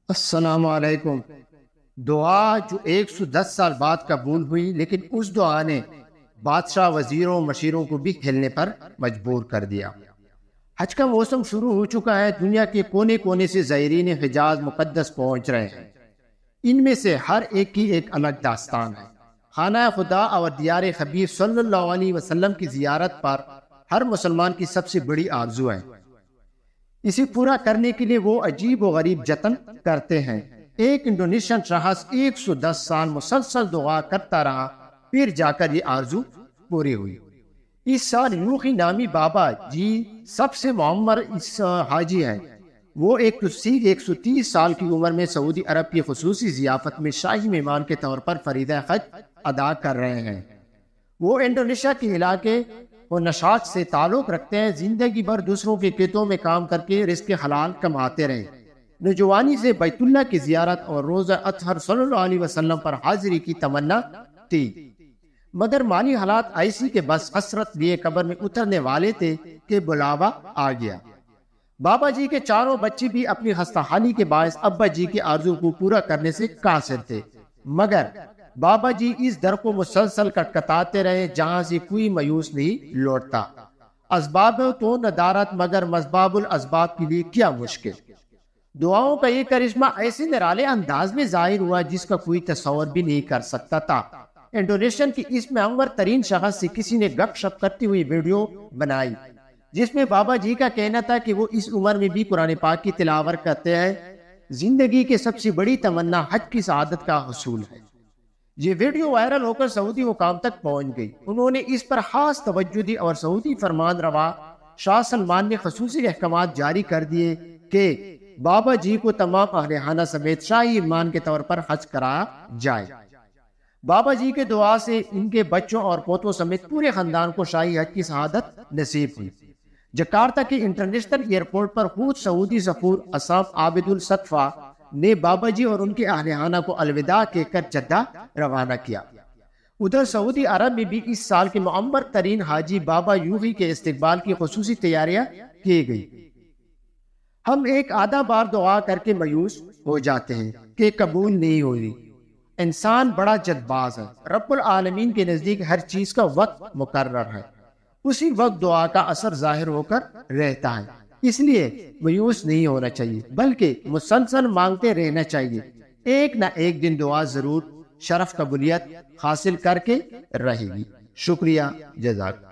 السلام علیکم۔ دعا جو 110 سال بعد قبول ہوئی، لیکن اس دعا نے بادشاہ، وزیروں، مشیروں کو بھی ہلنے پر مجبور کر دیا۔ حج کا موسم شروع ہو چکا ہے۔ دنیا کے کونے کونے سے زائرین حجاز مقدس پہنچ رہے ہیں۔ ان میں سے ہر ایک کی ایک الگ داستان ہے۔ خانہ خدا اور دیار حبیب صلی اللہ علیہ وسلم کی زیارت پر ہر مسلمان کی سب سے بڑی آرزو ہے۔ اسے پورا کرنے کے لیے وہ عجیب و غریب جتن کرتے ہیں۔ ایک انڈونیشین شخص 110 سال مسلسل دعا کرتا رہا، پھر جا کر یہ آرزو پوری ہوئی۔ اس سال یوخی نامی بابا جی سب سے معمر حاجی ہیں۔ وہ 130 سال کی عمر میں سعودی عرب کی خصوصی ضیافت میں شاہی مہمان کے طور پر فریضہ حج ادا کر رہے ہیں۔ وہ انڈونیشیا کے علاقے اور نشاط سے تعلق رکھتے ہیں۔ زندگی بھر دوسروں کے کھیتوں میں کام کر کے رزق حلال کماتے رہے۔ نوجوانی سے بیت اللہ کی زیارت اور روزہ اطہر صلی اللہ علیہ وسلم پر حاضری کی تمنا تھی، مگر مالی حالات ایسی کہ بس حسرت لیے قبر میں اترنے والے تھے کہ بلاوا آ گیا۔ بابا جی کے چاروں بچے بھی اپنی خستہ حالی کے باعث ابا جی کے آرزو کو پورا کرنے سے قاصر تھے، مگر بابا جی اس در کو مسلسل کٹکھٹاتے رہے جہاں سے کوئی مایوس نہیں لوٹتا۔ اسباب تو ندارت، مگر مسباب الاسباب کے لیے کیا مشکل۔ دعاؤں کا یہ کرشمہ ایسے نرالے انداز میں ظاہر ہوا جس کا کوئی تصور بھی نہیں کر سکتا تھا۔ انڈونیشین کی اس معمر ترین شخص سے کسی نے گپ شپ کرتی ہوئی ویڈیو بنائی، جس میں بابا جی کا کہنا تھا کہ وہ اس عمر میں بھی قرآن پاک کی تلاوت کرتے ہیں۔ زندگی کی سب سے بڑی تمنا حج کی سعادت کا حصول ہے۔ یہ ویڈیو وائرل ہو کر سعودی حکام تک پہنچ گئی۔ انہوں نے اس پر خاص توجہ دی اور سعودی فرمان روا شاہ سلمان نے خصوصی احکامات جاری کر دیے کہ بابا جی کو تمام اہل خانہ سمیت شاہی مہمان کے طور پر حج کرایا جائے۔ بابا جی کے دعا سے ان کے بچوں اور پوتوں سمیت پورے خاندان کو شاہی حج کی سعادت نصیب ہوئی۔ جکارتا کے انٹرنیشنل ایئرپورٹ پر خود سعودی سفیر اسام عابد الصدفہ نے بابا جی اور ان کے اہل خانہ کو الوداع کہہ کر جدہ روانہ کیا۔ ادھر سعودی عرب میں بھی اس سال کے معمر ترین حاجی بابا یوخی کے استقبال کی خصوصی تیاریاں کی گئی۔ ہم ایک آدھا بار دعا کر کے مایوس ہو جاتے ہیں کہ قبول نہیں ہو رہی۔ انسان بڑا جد باز ہے۔ رب العالمین کے نزدیک ہر چیز کا وقت مقرر ہے، اسی وقت دعا کا اثر ظاہر ہو کر رہتا ہے۔ اس لیے مایوس نہیں ہونا چاہیے، بلکہ مسلسل مانگتے رہنا چاہیے۔ ایک نہ ایک دن دعا ضرور شرف قبولیت حاصل کر کے رہے گی۔ شکریہ، جزاک۔